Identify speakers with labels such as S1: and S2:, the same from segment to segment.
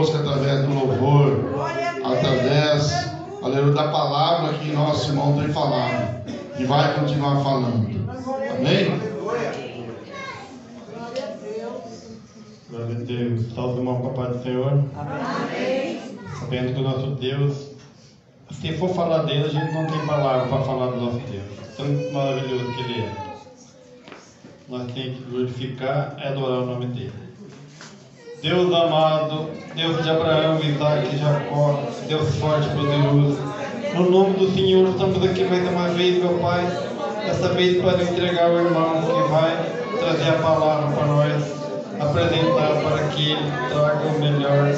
S1: conosco através do louvor, através, aleluia, da palavra que nosso irmão tem falado e vai continuar falando. Amém?
S2: Glória a Deus. Salve, irmão, com a paz do Senhor.
S3: Amém.
S2: Sabendo que o nosso Deus, se for falar dele, a gente não tem palavra para falar do nosso Deus. Tão maravilhoso que ele é. Nós temos que glorificar e adorar o nome dele. Deus amado, Deus de Abraão, Isaac e Jacó, Deus forte e poderoso, no nome do Senhor estamos aqui mais uma vez, meu Pai, dessa vez para entregar o irmão que vai trazer a palavra para nós, apresentar para que ele traga o melhor,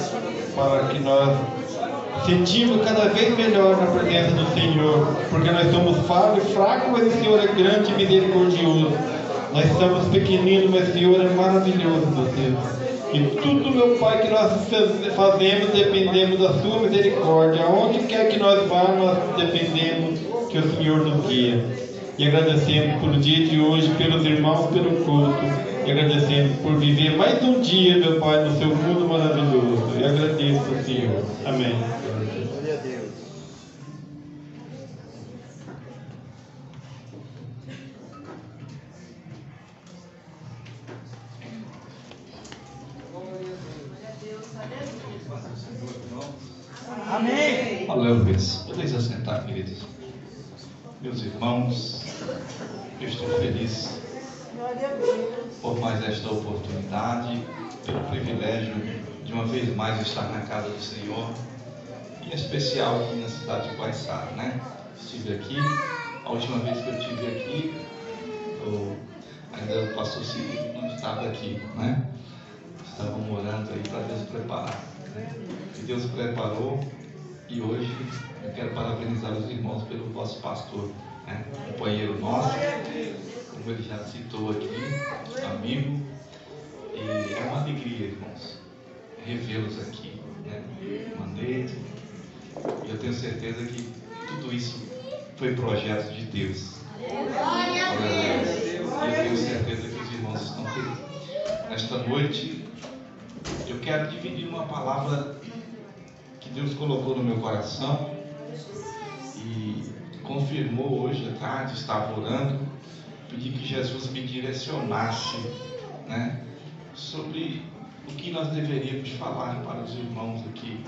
S2: para que nós sentimos cada vez melhor na presença do Senhor, porque nós somos falhos e fracos, mas o Senhor é grande e misericordioso. Nós somos pequeninos, mas o Senhor é maravilhoso, meu Deus. E tudo, meu Pai, que nós fazemos, dependemos da Sua misericórdia. Onde quer que nós vá, nós dependemos que o Senhor nos guia. E agradecemos pelo dia de hoje, pelos irmãos, pelo culto. E agradecemos por viver mais um dia, meu Pai, no Seu mundo maravilhoso. E agradeço ao Senhor. Amém.
S4: Glória a Deus.
S3: Amém.
S5: Aleluia. Podem se assentar, queridos. Meus irmãos, eu estou feliz por mais esta oportunidade, pelo privilégio de uma vez mais estar na casa do Senhor, e em especial aqui na cidade de Quaiçara, né? Estive aqui, a última vez que eu estive aqui, ainda o pastor Ciro não estava aqui, né? Estavam orando aí para Deus preparar. E Deus preparou, e hoje eu quero parabenizar os irmãos pelo vosso pastor, né? Companheiro nosso, como ele já citou aqui, amigo, e é uma alegria, irmãos, revê-los aqui, né? Manete, e eu tenho certeza que tudo isso foi projeto de Deus. E eu tenho certeza que os irmãos estão felizes. Nesta noite, eu quero dividir uma palavra que Deus colocou no meu coração e confirmou hoje à tarde. Estava orando, pedi que Jesus me direcionasse, né, sobre o que nós deveríamos falar para os irmãos aqui.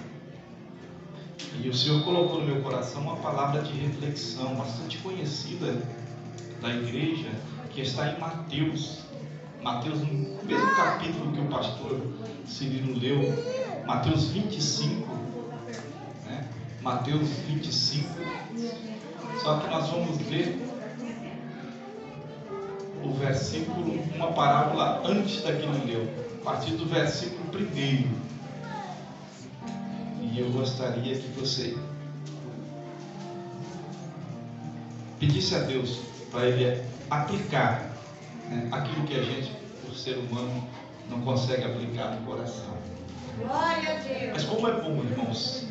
S5: E o Senhor colocou no meu coração uma palavra de reflexão bastante conhecida da igreja, que está em Mateus, no mesmo capítulo que o pastor Cirilo leu, Mateus 25, né? Mateus 25, só que nós vamos ler o versículo, uma parábola antes da que ele leu, a partir do versículo 1. E eu gostaria que você pedisse a Deus para Ele aplicar, né, aquilo que a gente, por ser humano, não consegue aplicar no coração.
S3: Glória a Deus.
S5: Mas como é bom, irmãos,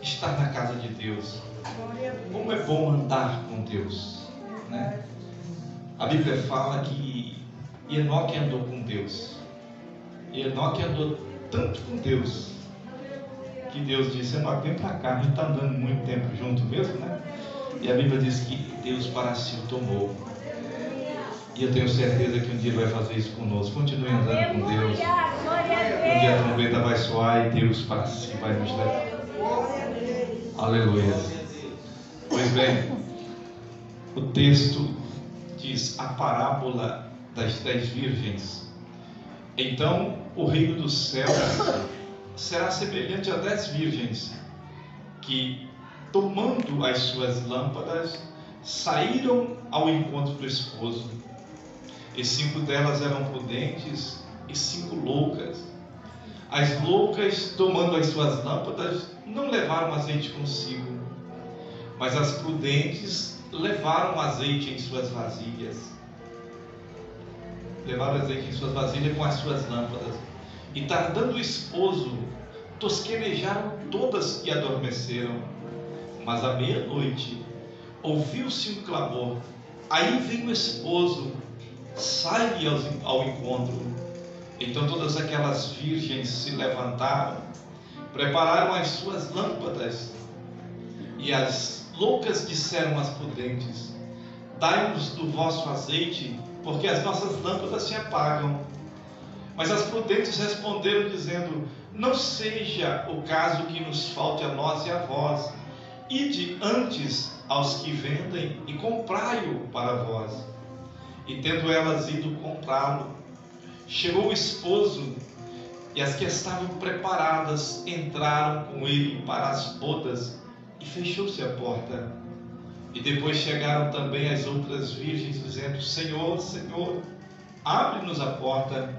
S5: estar na casa de Deus. Como é bom andar com Deus, né? A Bíblia fala que Enoque andou com Deus. E Enoque andou tanto com Deus que Deus disse: Enoque, vem para cá, a gente está andando muito tempo junto mesmo, né? E a Bíblia diz que Deus para si o tomou. E eu tenho certeza que um dia Ele vai fazer isso conosco. Continue andando com Deus. Um dia a trombeta vai soar e Deus para si vai nos levar. Aleluia. Pois bem, o texto diz a parábola das 10 virgens. Então o reino dos céus será semelhante a 10 virgens que, tomando as suas lâmpadas, saíram ao encontro do esposo. E 5 delas eram prudentes e 5 loucas. As loucas, tomando as suas lâmpadas, não levaram azeite consigo, mas as prudentes levaram azeite em suas vasilhas. Levaram azeite em suas vasilhas com as suas lâmpadas. E tardando o esposo, tosquenejaram todas e adormeceram. Mas à meia-noite ouviu-se um clamor. Aí vem o esposo, sai-lhe ao encontro. Então todas aquelas virgens se levantaram, prepararam as suas lâmpadas, e as loucas disseram às prudentes: dai-nos do vosso azeite, porque as nossas lâmpadas se apagam. Mas as prudentes responderam dizendo: não seja o caso que nos falte a nós e a vós. Ide antes aos que vendem e comprai-o para vós. E tendo elas ido comprá-lo, chegou o esposo, e as que estavam preparadas entraram com ele para as bodas, e fechou-se a porta. E depois chegaram também as outras virgens, dizendo: Senhor, Senhor, abre-nos a porta.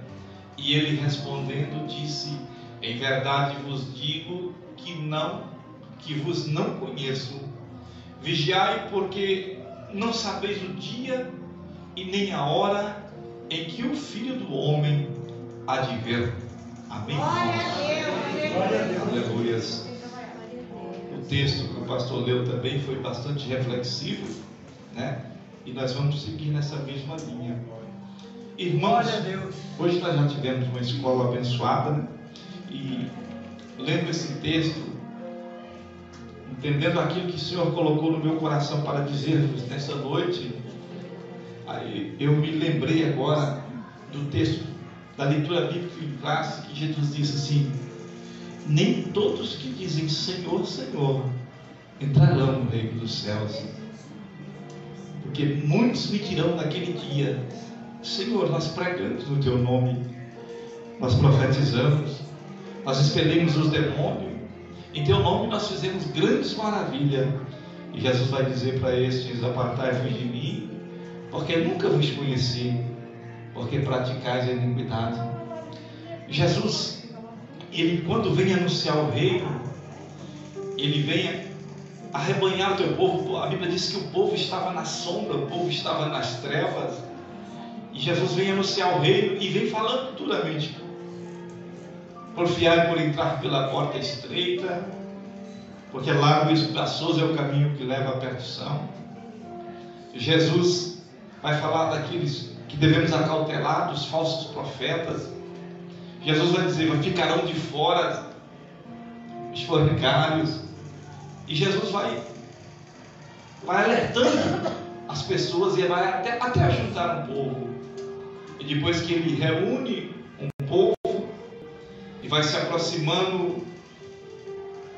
S5: E ele respondendo disse: em verdade vos digo que vos não conheço. Vigiai, porque não sabeis o dia e nem a hora em que o Filho do Homem há de vir. Amém?
S3: Glória a Deus.
S5: Aleluias. O texto que o pastor leu também foi bastante reflexivo, né? E nós vamos seguir nessa mesma linha. Irmãos, hoje nós já tivemos uma escola abençoada, né? E lendo esse texto, entendendo aquilo que o Senhor colocou no meu coração para dizer-vos nessa noite, aí eu me lembrei agora do texto da leitura bíblica em classe, que Jesus disse assim: nem todos que dizem Senhor, Senhor entrarão no reino dos céus, porque muitos me dirão naquele dia: Senhor, nós pregamos no teu nome, nós profetizamos, nós expelimos os demônios, em teu nome nós fizemos grandes maravilhas. E Jesus vai dizer para estes: apartai-vos de mim, porque nunca vos conheci, porque praticais a iniquidade. Jesus, ele quando vem anunciar o reino, ele vem arrebanhar o teu povo. A Bíblia diz que o povo estava na sombra, o povo estava nas trevas, e Jesus vem anunciar o reino e vem falando duramente: porfiai por entrar pela porta estreita, porque largo e espaçoso é o caminho que leva à perdição. Jesus vai falar daqueles que devemos acautelar, dos falsos profetas. Jesus vai dizer: ficarão de fora os fornicários. E Jesus vai alertando as pessoas, e vai até ajuntar um povo. E depois que ele reúne um povo e vai se aproximando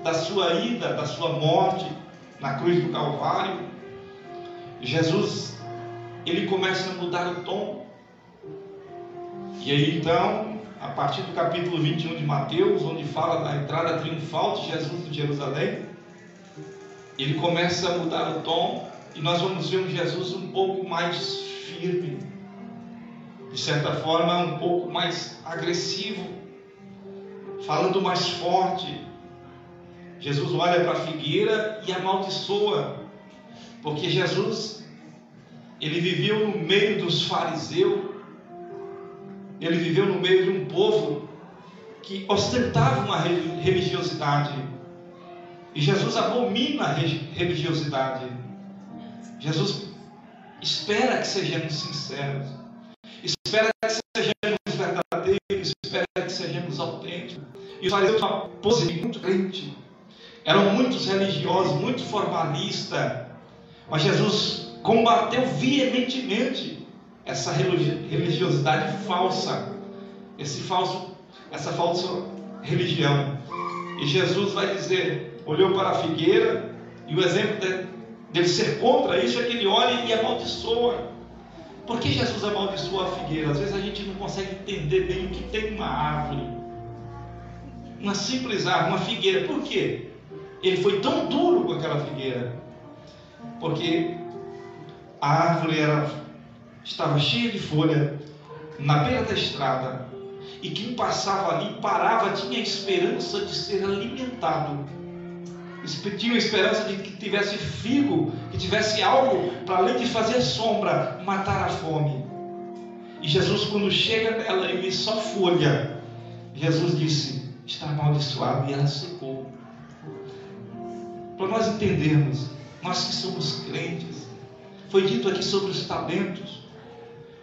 S5: da sua ida, da sua morte na cruz do Calvário, Jesus, ele começa a mudar o tom. E aí então, a partir do capítulo 21 de Mateus, onde fala da entrada triunfal de Jesus em Jerusalém, ele começa a mudar o tom, e nós vamos ver um Jesus um pouco mais firme, de certa forma um pouco mais agressivo, falando mais forte. Jesus olha para a figueira e amaldiçoa, porque Jesus, ele viveu no meio dos fariseus, ele viveu no meio de um povo que ostentava uma religiosidade, e Jesus abomina a religiosidade. Jesus espera que sejamos sinceros, espera que sejamos verdadeiros, espera que sejamos autênticos. E os fariseus tinham uma pose muito crente, eram muitos religiosos, muito formalistas, mas Jesus combateu veementemente essa religiosidade falsa, essa falsa religião. E Jesus vai dizer, olhou para a figueira, e o exemplo dele ser contra isso é que ele olha e amaldiçoa. Por que Jesus amaldiçoa a figueira? Às vezes a gente não consegue entender bem o que tem uma árvore, uma simples árvore, uma figueira. Por quê? Ele foi tão duro com aquela figueira, porque a árvore estava cheia de folha na beira da estrada, e quem passava ali, parava, tinha esperança de ser alimentado, tinha esperança de que tivesse figo, que tivesse algo para, além de fazer sombra, matar a fome. E Jesus, quando chega nela e vê só folha, Jesus disse: está amaldiçoado, e ela secou. Para nós entendermos, nós que somos crentes, foi dito aqui sobre os talentos.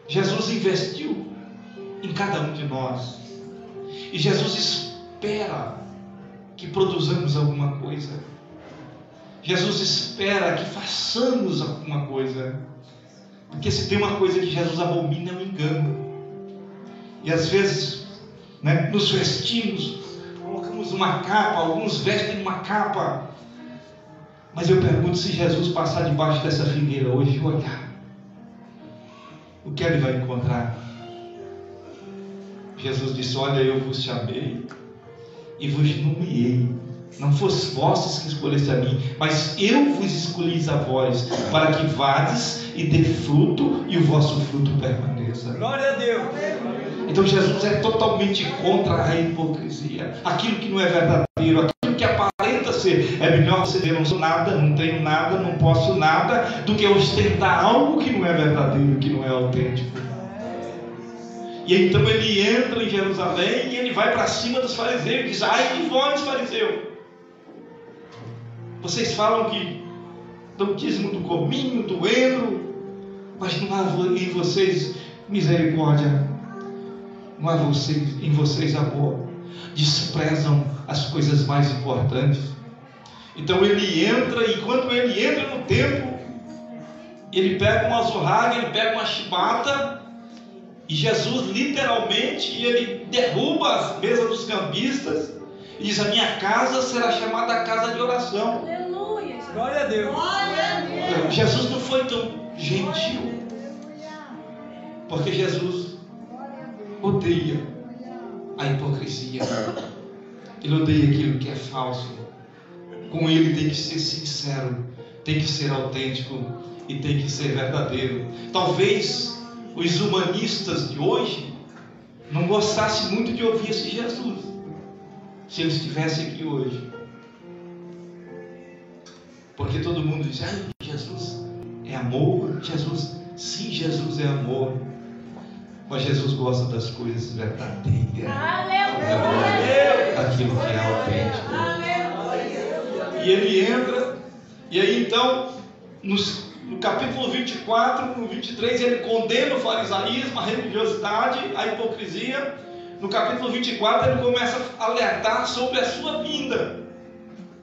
S5: Jesus investiu em cada um de nós. E Jesus espera que produzamos alguma coisa. Jesus espera que façamos alguma coisa. Porque se tem uma coisa que Jesus abomina, é o engano. E às vezes, nos vestimos, colocamos uma capa, alguns vestem uma capa. Mas eu pergunto, se Jesus passar debaixo dessa figueira hoje e olhar, o que ele vai encontrar? Jesus disse: olha, eu vos chamei e vos nomeei. Não fosse vós que escolheste a mim, mas eu vos escolhi a vós, para que vades e dê fruto, e o vosso fruto permaneça.
S3: Glória a Deus.
S5: Então Jesus é totalmente contra a hipocrisia. Aquilo que não é verdadeiro, aquilo que aparenta ser. É melhor você dizer: não sou nada, não tenho nada, não posso nada, do que ostentar algo que não é verdadeiro, que não é autêntico. E então ele entra em Jerusalém e ele vai para cima dos fariseus e diz: ai de vós, fariseu, vocês falam que dão dízimo do cominho, do endro, mas não há em vocês misericórdia, não há em vocês amor, desprezam as coisas mais importantes. Então ele entra, e quando ele entra no templo, ele pega uma azorraga, ele pega uma chibata, e Jesus literalmente ele derruba as mesas dos cambistas e diz: a minha casa será chamada a casa de oração.
S3: Aleluia. Glória a Deus. Glória a Deus.
S5: Jesus não foi tão gentil, porque Jesus odeia a hipocrisia. Ele odeia aquilo que é falso. Com ele tem que ser sincero, tem que ser autêntico e tem que ser verdadeiro. Talvez os humanistas de hoje não gostassem muito de ouvir esse Jesus, se ele estivesse aqui hoje, porque todo mundo diz: ai, Jesus é amor. Jesus é amor, mas Jesus gosta das coisas verdadeiras. Aleluia. Aquilo que é autêntico. Aleluia. E ele entra, e aí então no capítulo 24, no 23, ele condena o farisaísmo, a religiosidade, a hipocrisia. No capítulo 24, ele começa a alertar sobre a sua vinda.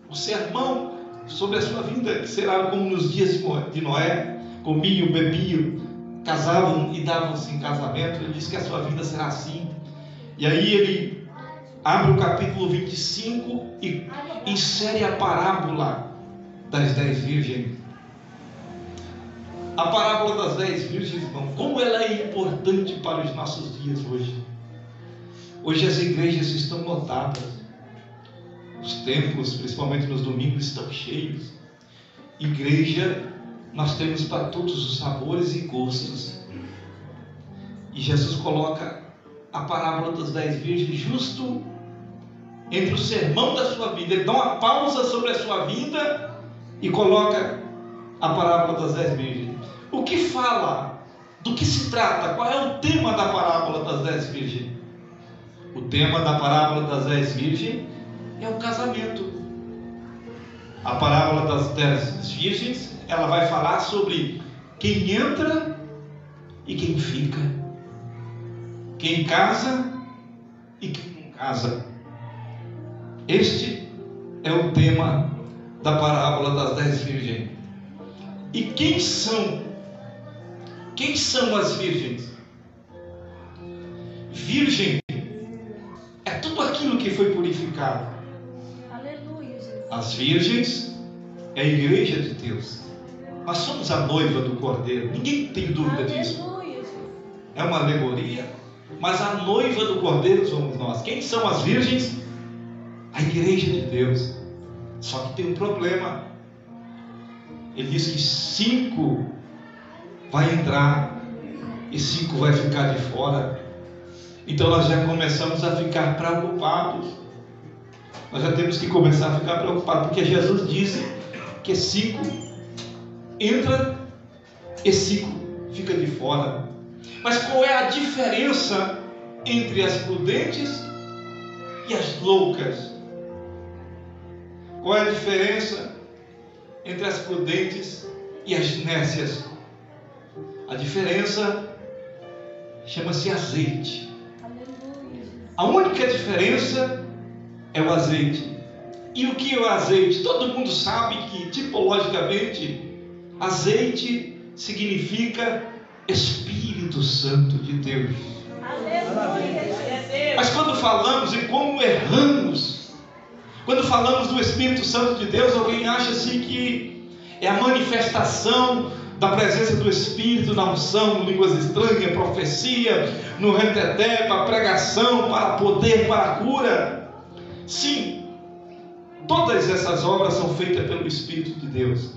S5: O sermão sobre a sua vinda, que será como nos dias de Noé: comiam, bebiam, casavam e davam-se em casamento. Ele diz que a sua vinda será assim. E aí ele abre o capítulo 25 e insere a parábola das 10 virgens. A parábola das 10 virgens, irmão, como ela é importante para os nossos dias hoje. Hoje as igrejas estão lotadas, os templos, principalmente nos domingos, estão cheios. Igreja nós temos para todos os sabores e gostos. E Jesus coloca a parábola das 10 virgens justo entre o sermão da sua vida. Ele dá uma pausa sobre a sua vida e coloca a parábola das 10 virgens. O que fala? Do que se trata? Qual é o tema da parábola das 10 virgens? O tema da parábola das 10 virgens é o casamento. A parábola das 10 virgens, ela vai falar sobre quem entra e quem fica, quem casa e quem não casa. Este é o tema da parábola das 10 virgens. E quem são as virgens? Virgem é tudo aquilo que foi purificado.
S3: Aleluia, Jesus.
S5: As virgens é a igreja de Deus. Nós somos a noiva do Cordeiro. Ninguém tem dúvida disso.
S3: Aleluia.
S5: É uma alegoria, mas a noiva do Cordeiro somos nós. Quem são as virgens? A igreja de Deus. Só que tem um problema. Ele diz que 5 vai entrar e 5 vai ficar de fora. Então nós já começamos a ficar preocupados. Nós já temos que começar a ficar preocupados, porque Jesus disse que 5 entra e 5 fica de fora. Mas qual é a diferença entre as prudentes e as loucas? Qual é a diferença entre as prudentes e as nécias? A diferença chama-se azeite. A única diferença é o azeite. E o que é o azeite? Todo mundo sabe que, tipologicamente, azeite significa Espírito Santo de Deus. Mas quando falamos em como erramos, quando falamos do Espírito Santo de Deus, alguém acha assim que é a manifestação da presença do Espírito na unção, línguas estranhas, profecia, no reteté, para pregação, para poder, para cura. Sim, todas essas obras são feitas pelo Espírito de Deus.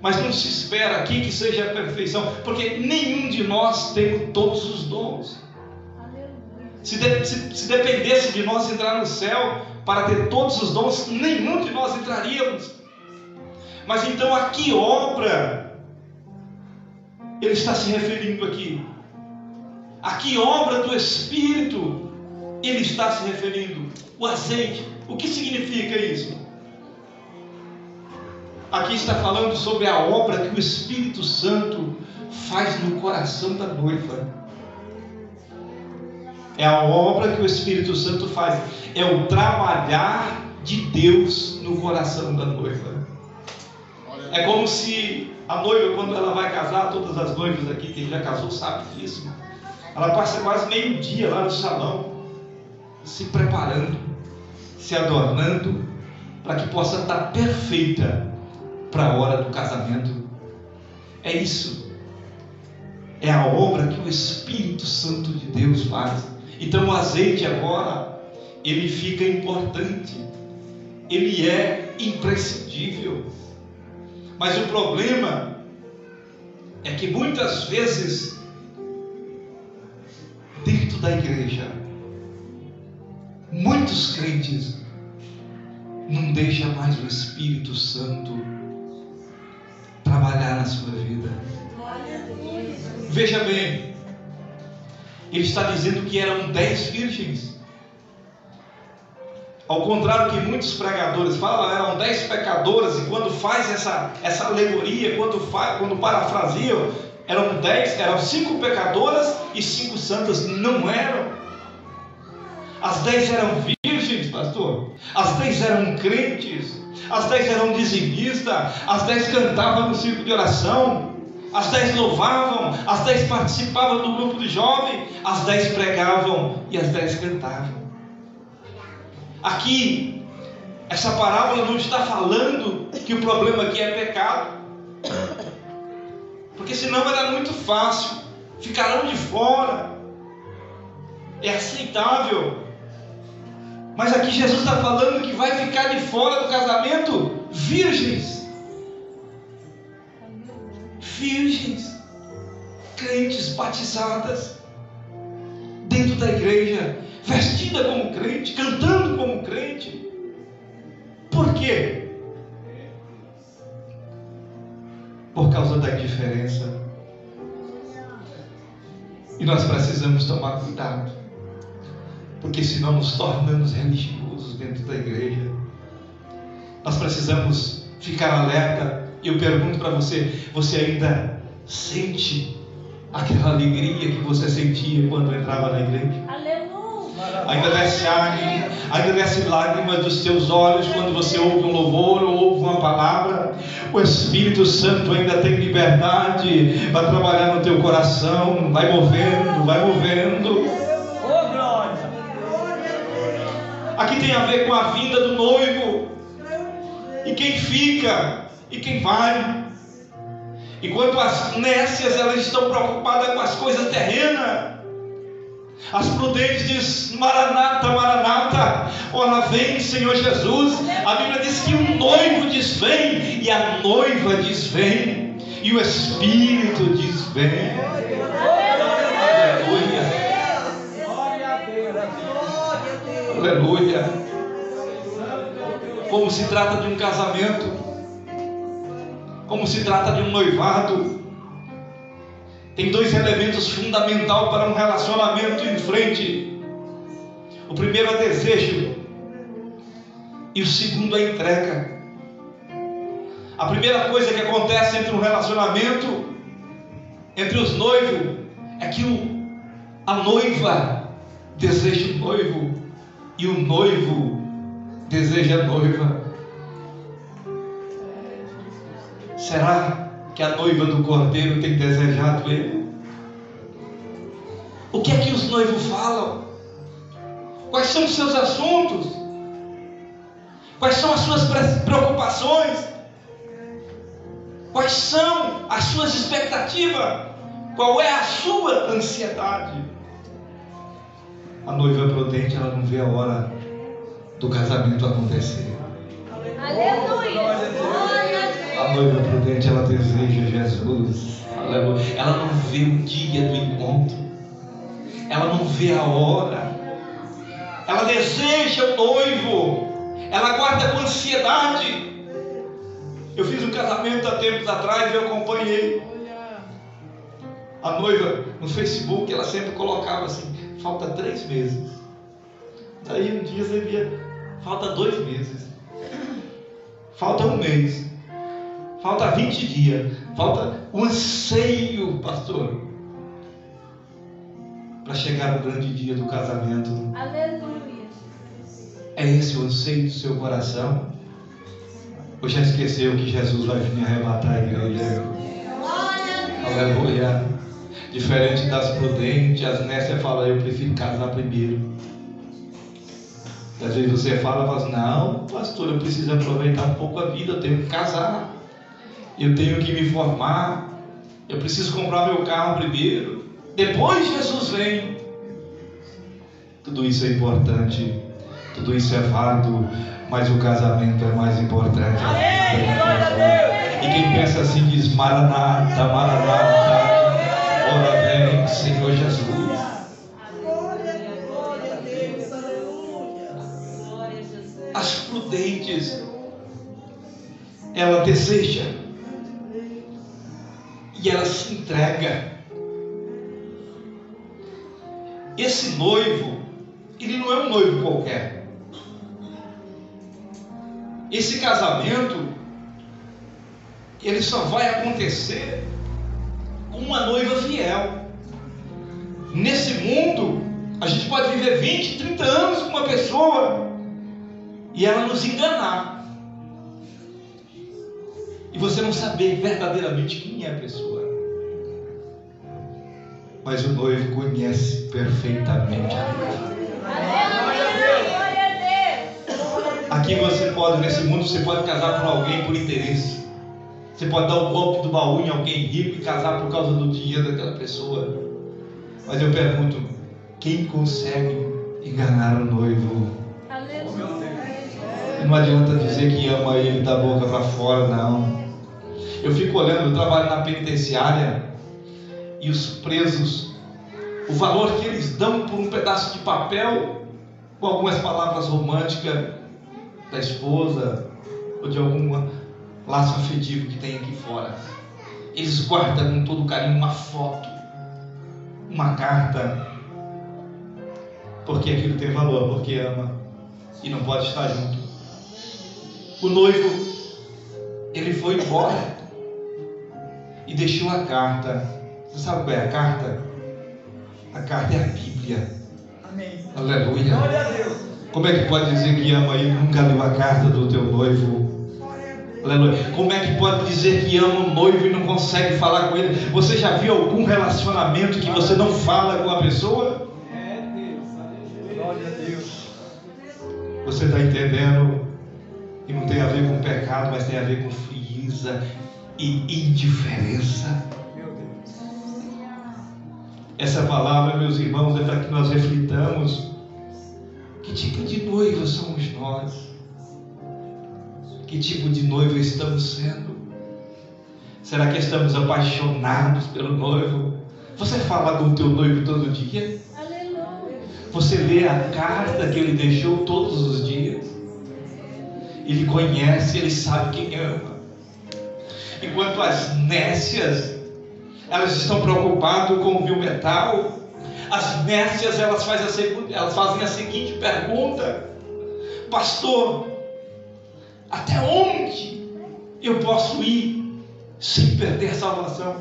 S5: Mas não se espera aqui que seja a perfeição, porque nenhum de nós tem todos os dons. Se dependesse de nós entrar no céu para ter todos os dons, nenhum de nós entraríamos. Mas então a que obra ele está se referindo aqui? A que obra do Espírito ele está se referindo? O azeite. O que significa isso? Aqui está falando sobre a obra que o Espírito Santo faz no coração da noiva. É a obra que o Espírito Santo faz. É o trabalhar de Deus no coração da noiva. É como se a noiva, quando ela vai casar, todas as noivas aqui, quem já casou sabe disso, ela passa quase meio-dia lá no salão, se preparando, se adornando, para que possa estar perfeita para a hora do casamento. É isso. É a obra que o Espírito Santo de Deus faz. Então o azeite agora, ele fica importante. Ele é imprescindível. Mas o problema é que muitas vezes, dentro da igreja, muitos crentes não deixam mais o Espírito Santo trabalhar na sua vida. Veja bem, ele está dizendo que eram 10 virgens. Ao contrário que muitos pregadores falam, eram 10 pecadoras, e quando faz essa alegoria, quando parafrasiam, eram 5 pecadoras e 5 santas. Não eram. As 10 eram virgens, pastor. As 10 eram crentes. As 10 eram dizimistas. As 10 cantavam no círculo de oração. As 10 louvavam. As 10 participavam do grupo de jovem. As 10 pregavam e as 10 cantavam. Aqui, essa parábola não está falando que o problema aqui é pecado, porque senão era muito fácil, ficarão de fora, é aceitável. Mas aqui Jesus está falando que vai ficar de fora do casamento virgens, crentes batizadas dentro da igreja, vestida como crente, cantando como crente. Por quê? Por causa da indiferença. E nós precisamos tomar cuidado, porque senão nos tornamos religiosos dentro da igreja. Nós precisamos ficar alerta. E eu pergunto para você, você ainda sente aquela alegria que você sentia quando entrava na igreja? Ainda desce lágrimas dos teus olhos quando você ouve um louvor ou ouve uma palavra? O Espírito Santo ainda tem liberdade para trabalhar no teu coração. Vai movendo.
S4: Oh, glória!
S5: Aqui tem a ver com a vinda do noivo, e quem fica e quem vai. Enquanto as nécias, elas estão preocupadas com as coisas terrenas, as prudentes dizem: Maranata, Maranata, ora vem, Senhor Jesus. A Bíblia diz que o noivo diz vem, e a noiva diz vem, e o Espírito diz vem. Aleluia. Aleluia. Como se trata de um casamento, como se trata de um noivado, tem 2 elementos fundamentais para um relacionamento em frente. O primeiro é desejo, e o segundo é entrega. A primeira coisa que acontece entre um relacionamento, entre os noivos, é que a noiva deseja o noivo e o noivo deseja a noiva. Será que a noiva do Cordeiro tem desejado ele? O que é que os noivos falam? Quais são os seus assuntos? Quais são as suas preocupações? Quais são as suas expectativas? Qual é a sua ansiedade? A noiva prudente, ela não vê a hora do casamento acontecer.
S3: Aleluia.
S5: A noiva prudente, ela deseja Jesus. Aleluia. Ela não vê o dia do encontro. Ela não vê a hora. Ela deseja o noivo. Ela aguarda com ansiedade. Eu fiz um casamento há tempos atrás e eu acompanhei. A noiva no Facebook, ela sempre colocava assim: falta 3 meses. Daí um dia você via: falta 2 meses. Falta 1 mês. Falta 20 dias. Falta o anseio, pastor, para chegar no grande dia do casamento.
S3: Aleluia.
S5: É esse o anseio do seu coração? Ou já esqueceu que Jesus vai vir arrebatar a igreja? Aleluia. Diferente das prudentes, as nécias falam: eu prefiro casar primeiro. Às vezes você fala, mas não, pastor, eu preciso aproveitar um pouco a vida, eu tenho que casar, eu tenho que me formar, eu preciso comprar meu carro primeiro, depois Jesus vem. Tudo isso é importante, tudo isso é válido, mas o casamento é mais importante. E quem pensa assim diz: Maranata, Maranata, ora vem, Senhor Jesus. As prudentes, ela deseja e ela se entrega. Esse noivo, ele não é um noivo qualquer. Esse casamento, ele só vai acontecer com uma noiva fiel. Nesse mundo, a gente pode viver 20, 30 anos com uma pessoa e ela nos enganar, e você não saber verdadeiramente quem é a pessoa. Mas o noivo conhece perfeitamente a noiva. Aqui você pode, nesse mundo, você pode casar por alguém por interesse. Você pode dar o golpe do baú em alguém rico e casar por causa do dinheiro daquela pessoa. Mas eu pergunto: quem consegue enganar o noivo? Não adianta dizer que ama ele da boca para fora, não. Eu fico olhando, eu trabalho na penitenciária, e os presos, o valor que eles dão por um pedaço de papel com algumas palavras românticas da esposa ou de algum laço afetivo que tem aqui fora. Eles guardam com todo carinho uma foto, uma carta, porque aquilo tem valor, porque ama e não pode estar junto. O noivo, ele foi embora e deixou a carta. Você sabe qual é a carta? A carta é a Bíblia.
S4: Amém.
S5: Aleluia.
S4: Glória a Deus.
S5: Como é que pode dizer que ama e nunca leu a carta do teu noivo? Aleluia. Como é que pode dizer que ama o noivo e não consegue falar com ele? Você já viu algum relacionamento que você não fala com a pessoa?
S4: É Deus. Glória a Deus.
S5: Você está entendendo? E não tem a ver com pecado, mas tem a ver com frieza e indiferença.
S4: Meu Deus.
S5: Essa palavra, meus irmãos, é para que nós reflitamos: que tipo de noivo somos nós? Que tipo de noivo estamos sendo? Será que estamos apaixonados pelo noivo? Você fala com o teu noivo todo dia?
S3: Aleluia.
S5: Você lê a carta que ele deixou todos os dias? Ele conhece, ele sabe quem ama. Enquanto as nécias, elas estão preocupadas com o vil metal. As nécias, elas fazem a seguinte pergunta: pastor, até onde eu posso ir sem perder a salvação?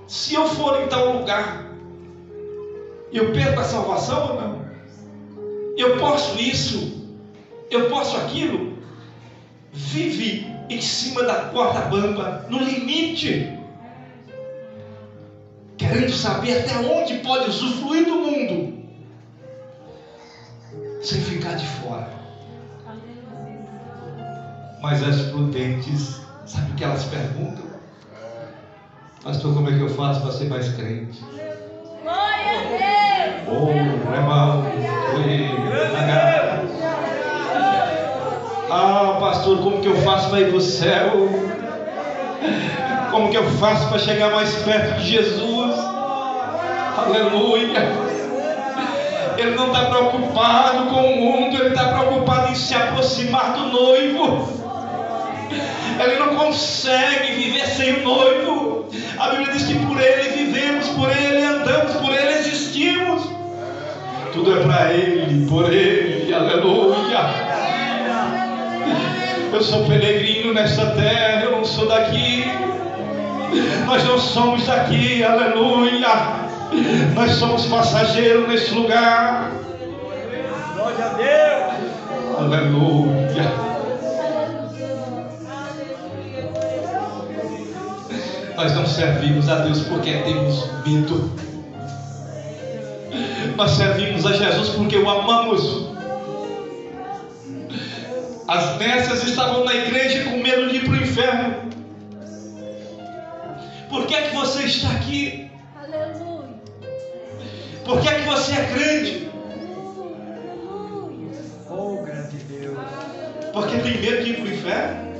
S5: Se eu for em tal lugar, Eu perco a salvação ou não? Eu posso isso? Eu posso aquilo? Vive em cima da corda bamba, no limite, querendo saber até onde pode usufruir do mundo, sem ficar de fora. Mas as prudentes, sabe o que elas perguntam? Pastor, como é que eu faço para ser mais crente?
S3: Glória a Deus!
S5: Oh, irmão, ah, pastor, como que eu faço para ir para o céu? Como que eu faço para chegar mais perto de Jesus? Aleluia! Ele não está preocupado com o mundo, ele está preocupado em se aproximar do noivo. Ele não consegue viver sem o noivo. A Bíblia diz que por ele vivemos, por ele andamos, por ele existimos. Tudo é para ele, por ele, aleluia. Eu sou peregrino nesta terra, eu não sou daqui. Nós não somos daqui, aleluia. Nós somos passageiros neste lugar.
S4: Glória a Deus.
S5: Aleluia. Nós não servimos a Deus porque temos medo. Nós servimos a Jesus porque o amamos. As necias estavam na igreja com medo de ir para o inferno. Por que é que você está aqui?
S3: Aleluia!
S5: Por que é que você é crente?
S4: Oh, grande Deus.
S5: Porque tem medo de ir para o inferno?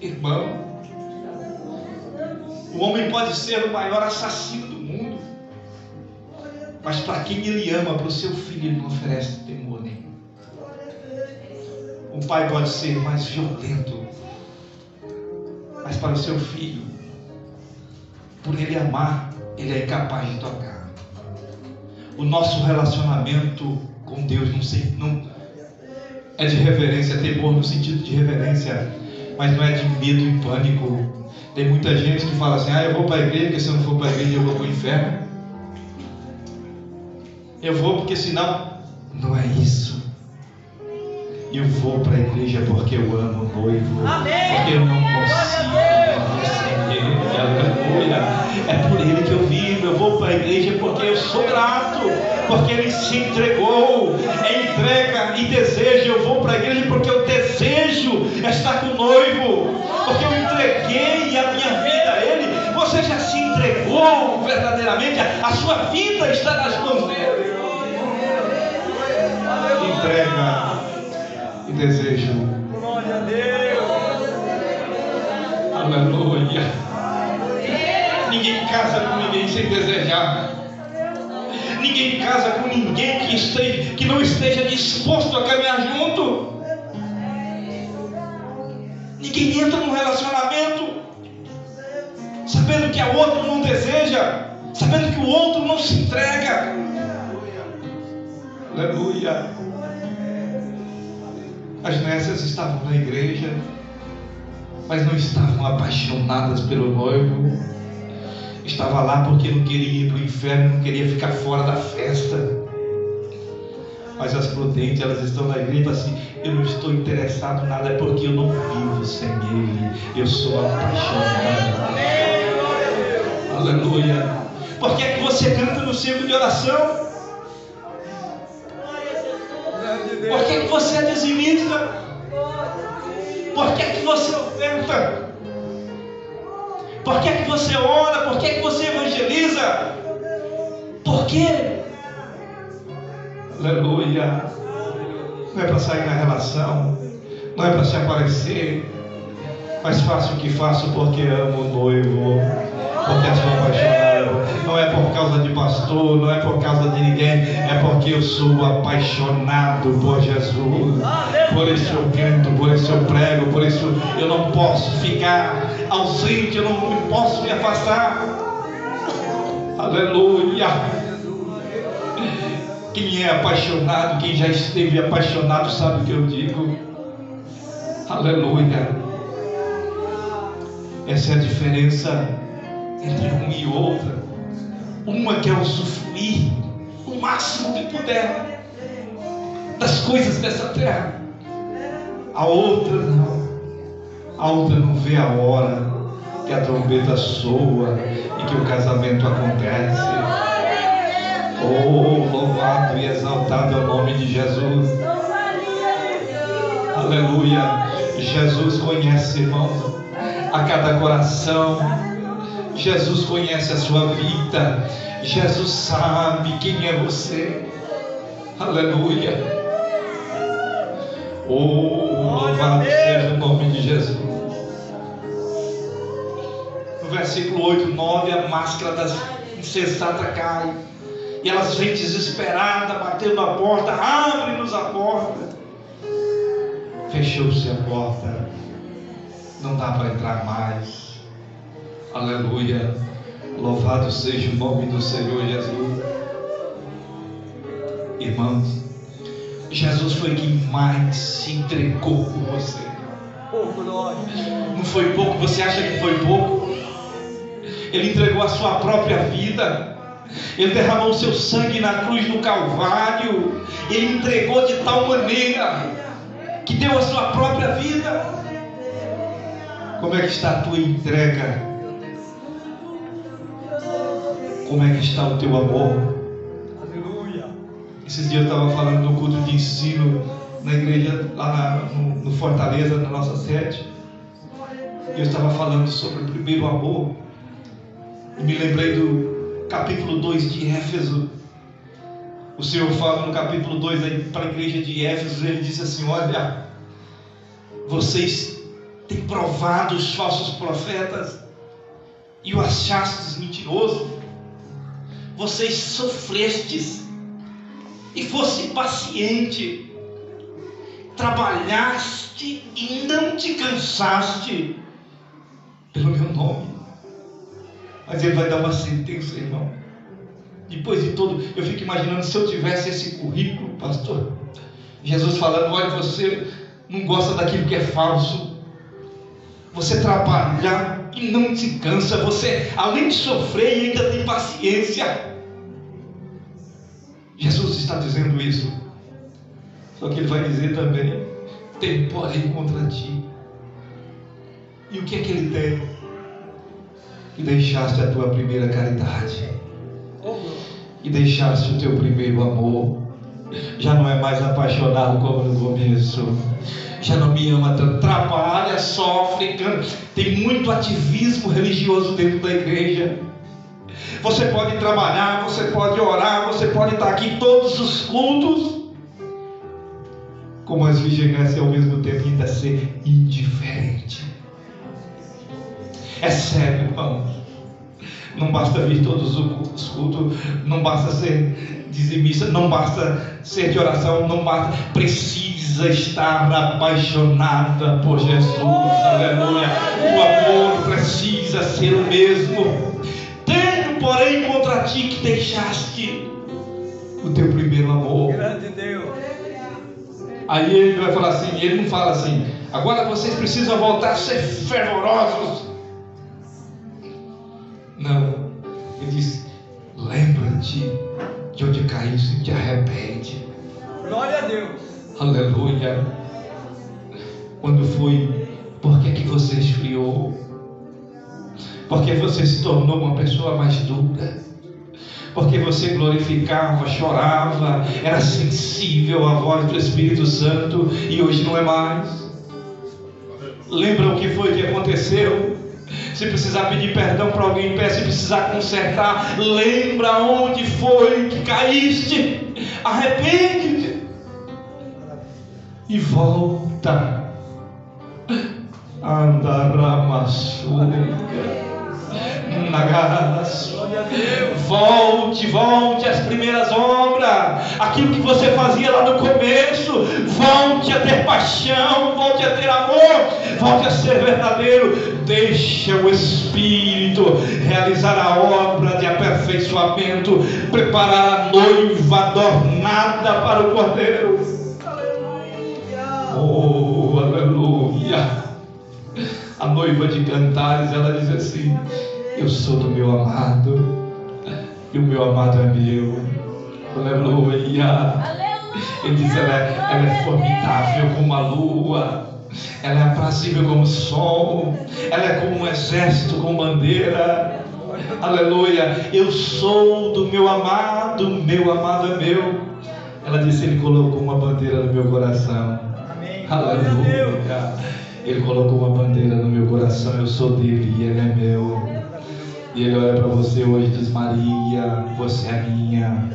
S5: Irmão, o homem pode ser o maior assassino do mundo, mas para quem ele ama, para o seu filho, ele não oferece temor nenhum. O pai pode ser mais violento, mas para o seu filho, por ele amar, ele é incapaz de tocar. O nosso relacionamento com Deus não é de reverência, temor no sentido de reverência, mas não é de medo e pânico. Tem muita gente que fala assim: eu vou para a igreja, porque se eu não for para a igreja eu vou para o inferno. Eu vou porque senão... Não é isso. Eu vou para a igreja porque eu amo o noivo.
S4: Amém.
S5: Porque eu não consigo viver sem ele. Aleluia. É por ele que eu vivo. Eu vou para a igreja porque eu sou grato, porque ele se entregou. É entrega e desejo. Eu vou para a igreja porque eu desejo estar com o noivo, porque eu entreguei a minha vida a ele. Você já se entregou verdadeiramente? A sua vida está nas mãos dele. Entrega e desejo.
S4: Glória a Deus.
S5: Aleluia. Ninguém casa com ninguém sem desejar. Ninguém casa com ninguém que não esteja disposto a caminhar junto. Ninguém entra num relacionamento sabendo que o outro não deseja, sabendo que o outro não se entrega. Aleluia. As nécias estavam na igreja, mas não estavam apaixonadas pelo noivo. Estava lá porque não queria ir para o inferno, não queria ficar fora da festa. Mas as prudentes, elas estão na igreja e falam assim: eu não estou interessado em nada, é porque eu não vivo sem ele. Eu sou apaixonado. Aleluia. Por que é que você canta no círculo de oração? Por que é que você é dizimista? Por que é que você oferta? Por que é que você ora? Por que é que você evangeliza? Por quê? Aleluia. Não é para sair na relação, não é para se aparecer, mas faço o que faço porque amo o noivo, porque sou apaixonado. Não é por causa de pastor, não é por causa de ninguém, é porque eu sou apaixonado por Jesus. Por isso eu canto, por isso eu prego, por isso eu não posso ficar ausente, eu não posso me afastar. Aleluia. Quem é apaixonado, quem já esteve apaixonado, sabe o que eu digo. Aleluia. Essa é a diferença entre um e outra. Uma quer usufruir usufruir o máximo que puder das coisas dessa terra. A outra não. A outra não vê a hora que a trombeta soa e que o casamento acontece. Oh, louvado e exaltado é o nome de Jesus. Aleluia. Jesus conhece, irmãos, a cada coração. Jesus conhece a sua vida. Jesus sabe quem é você. Aleluia. Oh, louvado seja o nome de Jesus. No versículo 8, 9, a máscara da insensata cai. E elas vêm desesperadas, batendo a porta. Abre-nos a porta. Fechou-se a porta. Não dá para entrar mais. Aleluia. Louvado seja o nome do Senhor Jesus. Irmãos, Jesus foi quem mais se entregou por você. Não foi pouco? Você acha que foi pouco? Ele entregou a sua própria vida. Ele derramou o seu sangue na cruz do Calvário. Ele entregou de tal maneira que deu a sua própria vida. Como é que está a tua entrega? Como é que está o teu amor?
S4: Aleluia.
S5: Esses dias eu estava falando do culto de ensino na igreja lá no Fortaleza, na nossa sede. E eu estava falando sobre o primeiro amor. E me lembrei do capítulo 2 de Éfeso. O Senhor fala no capítulo 2 aí para a igreja de Éfeso. Ele diz assim: olha, vocês têm provado os falsos profetas e o achastes mentiroso. Vocês sofrestes e foste paciente, trabalhaste e não te cansaste pelo meu nome. Mas ele vai dar uma sentença, irmão. Depois de tudo, eu fico imaginando se eu tivesse esse currículo, pastor. Jesus falando: olha, você não gosta daquilo que é falso. Você trabalha e não se cansa. Você, além de sofrer, ainda tem paciência. Jesus está dizendo isso. Só que ele vai dizer também: tem porém contra ti. E o que é que ele tem? Que deixaste a tua primeira caridade, e deixaste o teu primeiro amor. Já não é mais apaixonado como no começo. Já não me ama tanto. Trabalha, sofre, canta. Tem muito ativismo religioso dentro da igreja. Você pode trabalhar, você pode orar, você pode estar aqui em todos os cultos, como as vigilâncias, ao mesmo tempo ainda ser indiferente. É sério, irmão. Não basta vir todos os cultos, não basta ser dizimista, não basta ser de oração, não basta. Precisa estar apaixonada por Jesus. Aleluia. O amor precisa ser o mesmo. Tenho, porém, contra ti que deixaste o teu primeiro amor.
S4: Grande Deus.
S5: Aí ele vai falar assim, ele não fala assim: agora vocês precisam voltar a ser fervorosos. Não, ele diz: lembra-te de onde caíste e te arrepende.
S4: Glória a Deus.
S5: Aleluia. Quando foi? Por que você esfriou? Porque você se tornou uma pessoa mais dura? Porque você glorificava, chorava, era sensível à voz do Espírito Santo e hoje não é mais? Lembra o que foi que aconteceu? Se precisar pedir perdão para alguém, peça. Se precisar consertar, lembra onde foi que caíste. Arrepende-te e volta. Volte às primeiras obras. Aquilo que você fazia lá no começo. Volte a ter paixão, volte a ter amor, volte a ser verdadeiro. Deixa o Espírito realizar a obra de aperfeiçoamento, preparar a noiva adornada para o Cordeiro. Oh, aleluia. A noiva de Cantares, ela diz assim: eu sou do meu amado, e o meu amado é meu. Aleluia. Ele diz, ela é formidável como a lua, ela é aprazível como o sol, ela é como um exército com bandeira. Aleluia. Eu sou do meu amado é meu. Ela disse, ele colocou uma bandeira no meu coração.
S4: Amém.
S5: Aleluia. Ele colocou uma bandeira no meu coração. Eu sou dele e ele é meu. E ele olha para você hoje e diz, Maria, você é minha.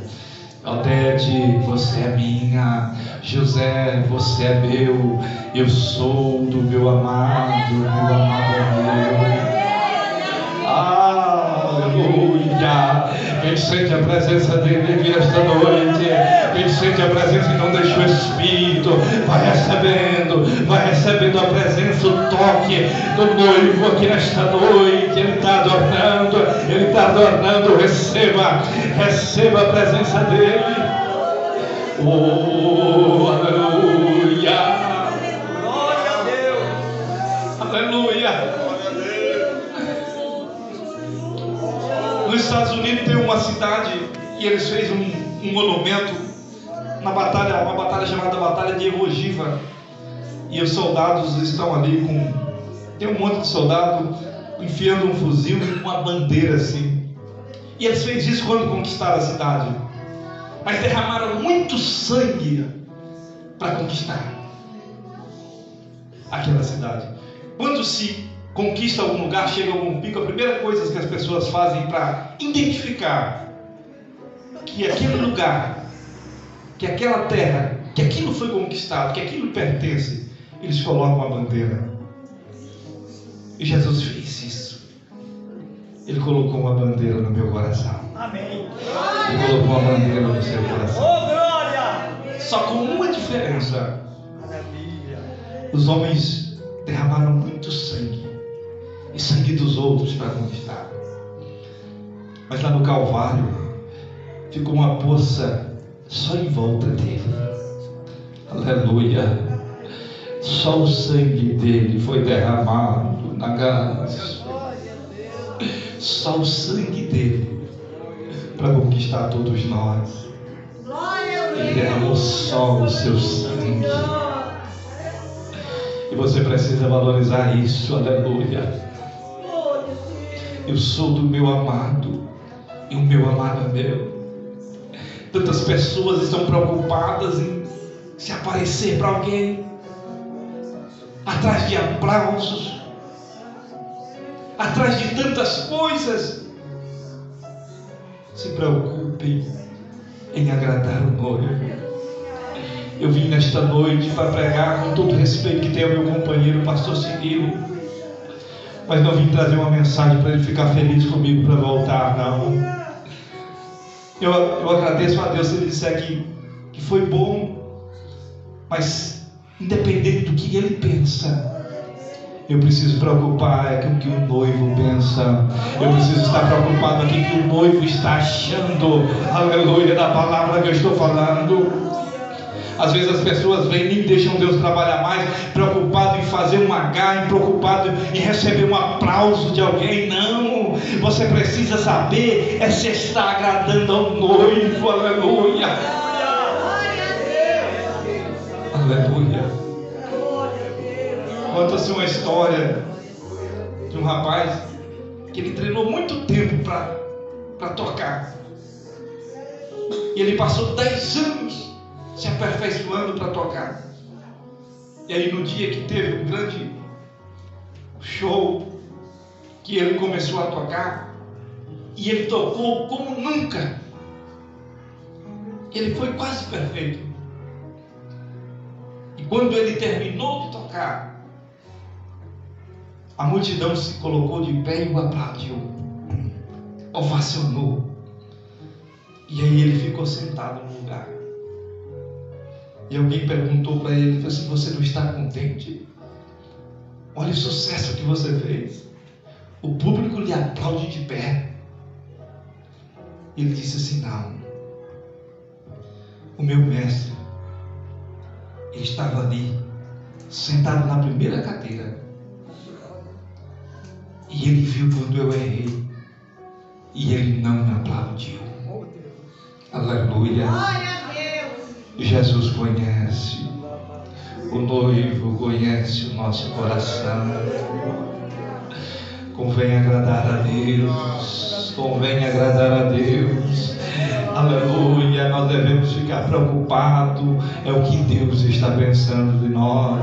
S5: Odete, você é minha. José, você é meu. Eu sou do meu amado é meu. Aleluia. Quem sente a presença dele aqui esta noite, quem sente a presença e não deixa o Espírito, vai recebendo a presença, o toque do noivo aqui nesta noite. Ele está adornando, receba a presença dele. Oh, aleluia.
S4: Glória a Deus.
S5: Aleluia. Nos Estados Unidos tem uma cidade e eles fez um monumento uma batalha chamada Batalha de Iwo Jima, e os soldados estão ali tem um monte de soldado enfiando um fuzil e uma bandeira assim, e eles fez isso quando conquistaram a cidade, mas derramaram muito sangue para conquistar aquela cidade. Quando se conquista algum lugar, chega a algum pico, a primeira coisa que as pessoas fazem para identificar que aquele lugar, que aquela terra, que aquilo foi conquistado, que aquilo pertence, eles colocam a bandeira. E Jesus fez isso. Ele colocou uma bandeira no meu coração.
S4: Amém.
S5: Ele colocou uma bandeira no seu coração.
S4: Oh, glória!
S5: Só com uma diferença:
S4: Maravilha.
S5: os homens derramaram muito sangue, e sangue dos outros para conquistar. Mas lá no Calvário ficou uma poça só em volta dele. Aleluia. Só o sangue dele foi derramado na graça. Só o sangue dele para conquistar todos nós. Ele derramou só o seu sangue. E você precisa valorizar isso. Aleluia. Eu sou do meu amado, e o meu amado é meu. Tantas pessoas estão preocupadas em se aparecer para alguém, atrás de aplausos, atrás de tantas coisas. Se preocupem em agradar o noivo. Eu vim nesta noite para pregar com todo o respeito que tem ao meu companheiro, pastor Cirilo, mas não vim trazer uma mensagem para ele ficar feliz comigo para voltar, não. Eu agradeço a Deus se ele disser que foi bom, mas independente do que ele pensa, eu preciso preocupar com o que o noivo pensa. Eu preciso estar preocupado aqui que o noivo está achando, aleluia, da palavra que eu estou falando. Às vezes as pessoas vêm e nem deixam Deus trabalhar mais, preocupado em fazer um H, preocupado em receber um aplauso de alguém. Não, você precisa saber se está agradando ao noivo. Aleluia. Aleluia. Conta-se uma história de um rapaz que ele treinou muito tempo para tocar, e ele passou 10 anos se aperfeiçoando para tocar. E aí no dia que teve um grande show, que ele começou a tocar, e ele tocou como nunca. Ele foi quase perfeito. E quando ele terminou de tocar, a multidão se colocou de pé e o aplaudiu, ovacionou. E aí ele ficou sentado no lugar. E alguém perguntou para ele, falou assim: você não está contente? Olha o sucesso que você fez. O público lhe aplaude de pé. Ele disse assim: não. O meu mestre, ele estava ali, sentado na primeira cadeira. E ele viu quando eu errei. E ele não me aplaudiu. Aleluia. Jesus conhece. O noivo conhece o nosso coração. Convém agradar a Deus. Convém agradar a Deus. Aleluia. Nós devemos ficar preocupados. É o que Deus está pensando de nós.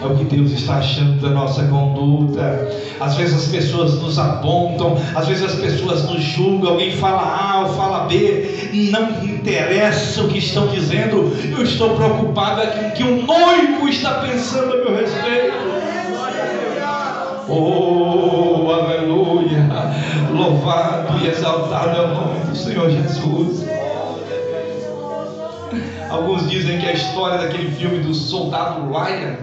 S5: É o que Deus está achando da nossa conduta. Às vezes as pessoas nos apontam, às vezes as pessoas nos julgam, alguém fala A ou fala B, não me interessa o que estão dizendo, eu estou preocupado com o que o noivo está pensando a meu respeito. Oh, aleluia, louvado e exaltado é o nome do Senhor Jesus. Alguns dizem que a história daquele filme do Soldado Ryan,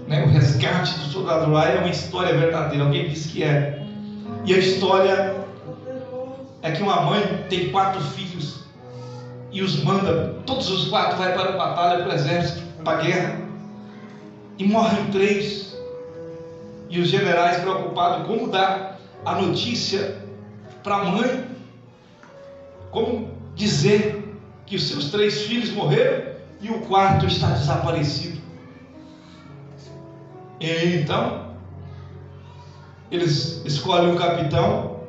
S5: o resgate do Soldado Ryan, é uma história verdadeira. Alguém disse que é. E a história é que uma mãe tem 4 filhos e os manda, todos os 4 vai para a batalha, para o exército, para a guerra, e morrem 3. E os generais preocupados como dar a notícia para a mãe, como dizer que os seus 3 filhos morreram e o 4º está desaparecido. E então eles escolhem um capitão,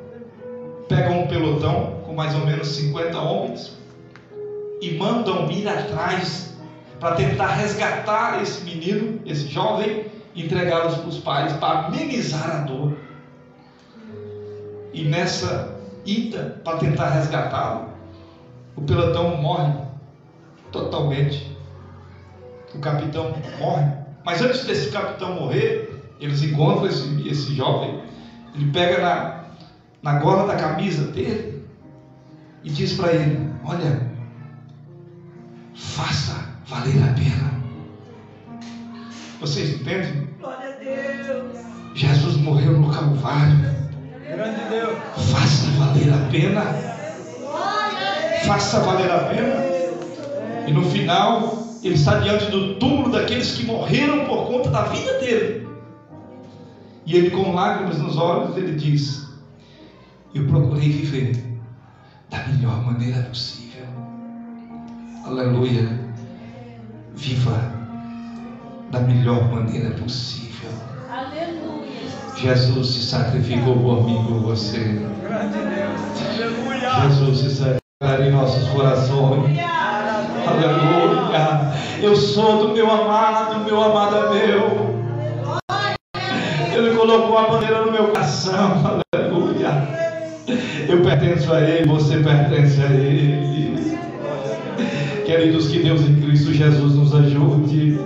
S5: pegam um pelotão com mais ou menos 50 homens e mandam ir atrás para tentar resgatar esse menino, esse jovem, e entregá-los para os pais para amenizar a dor. E nessa ida para tentar resgatá-lo, o pelotão morre totalmente. O capitão morre. Mas antes desse capitão morrer, eles encontram esse jovem. Ele pega na gola da camisa dele e diz para ele: olha, faça valer a pena. Vocês entendem?
S4: Glória a Deus.
S5: Jesus morreu no Calvário.
S4: Grande Deus.
S5: Faça valer a pena. Faça valer a pena. E no final, ele está diante do túmulo daqueles que morreram por conta da vida dele. E ele, com lágrimas nos olhos, ele diz: eu procurei viver da melhor maneira possível. Aleluia. Viva da melhor maneira possível.
S3: Aleluia.
S5: Jesus se sacrificou por mim e por você.
S4: Grande Deus. Aleluia.
S5: Jesus se sacrificou em nossos corações. Aleluia. Eu sou do meu amado é meu. Ele colocou a bandeira no meu coração. Aleluia. Eu pertenço a Ele, você pertence a Ele. Queridos, que Deus em Cristo Jesus nos ajude.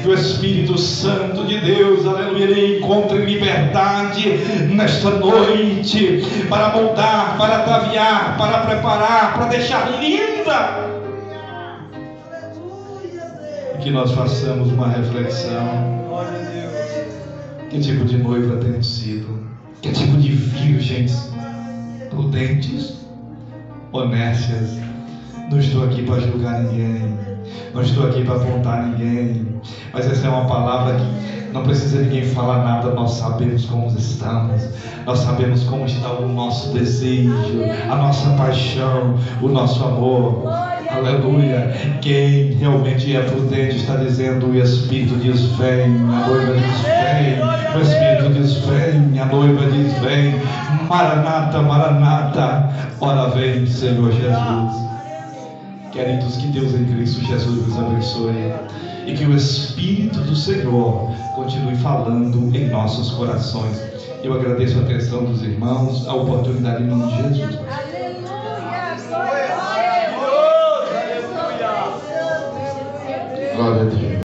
S5: Que o Espírito Santo de Deus, aleluia, Ele encontre liberdade nesta noite para moldar, para ataviar, para preparar, para deixar linda. Que nós façamos uma reflexão.
S4: Glória a Deus.
S5: Que tipo de noiva temos sido? Que tipo de virgens prudentes, honestas? Não estou aqui para julgar ninguém, não estou aqui para apontar ninguém, mas essa é uma palavra que não precisa ninguém falar nada. Nós sabemos como estamos, nós sabemos como está o nosso desejo, a nossa paixão, o nosso amor. Aleluia. Quem realmente é prudente está dizendo: o Espírito diz vem, a noiva diz vem, o Espírito diz vem, a noiva diz vem. Maranata, Maranata, ora vem, Senhor Jesus. Queridos, que Deus em Cristo Jesus nos abençoe e que o Espírito do Senhor continue falando em nossos corações. Eu agradeço a atenção dos irmãos, a oportunidade em nome de Jesus.
S3: Aleluia.
S1: Glória a Deus.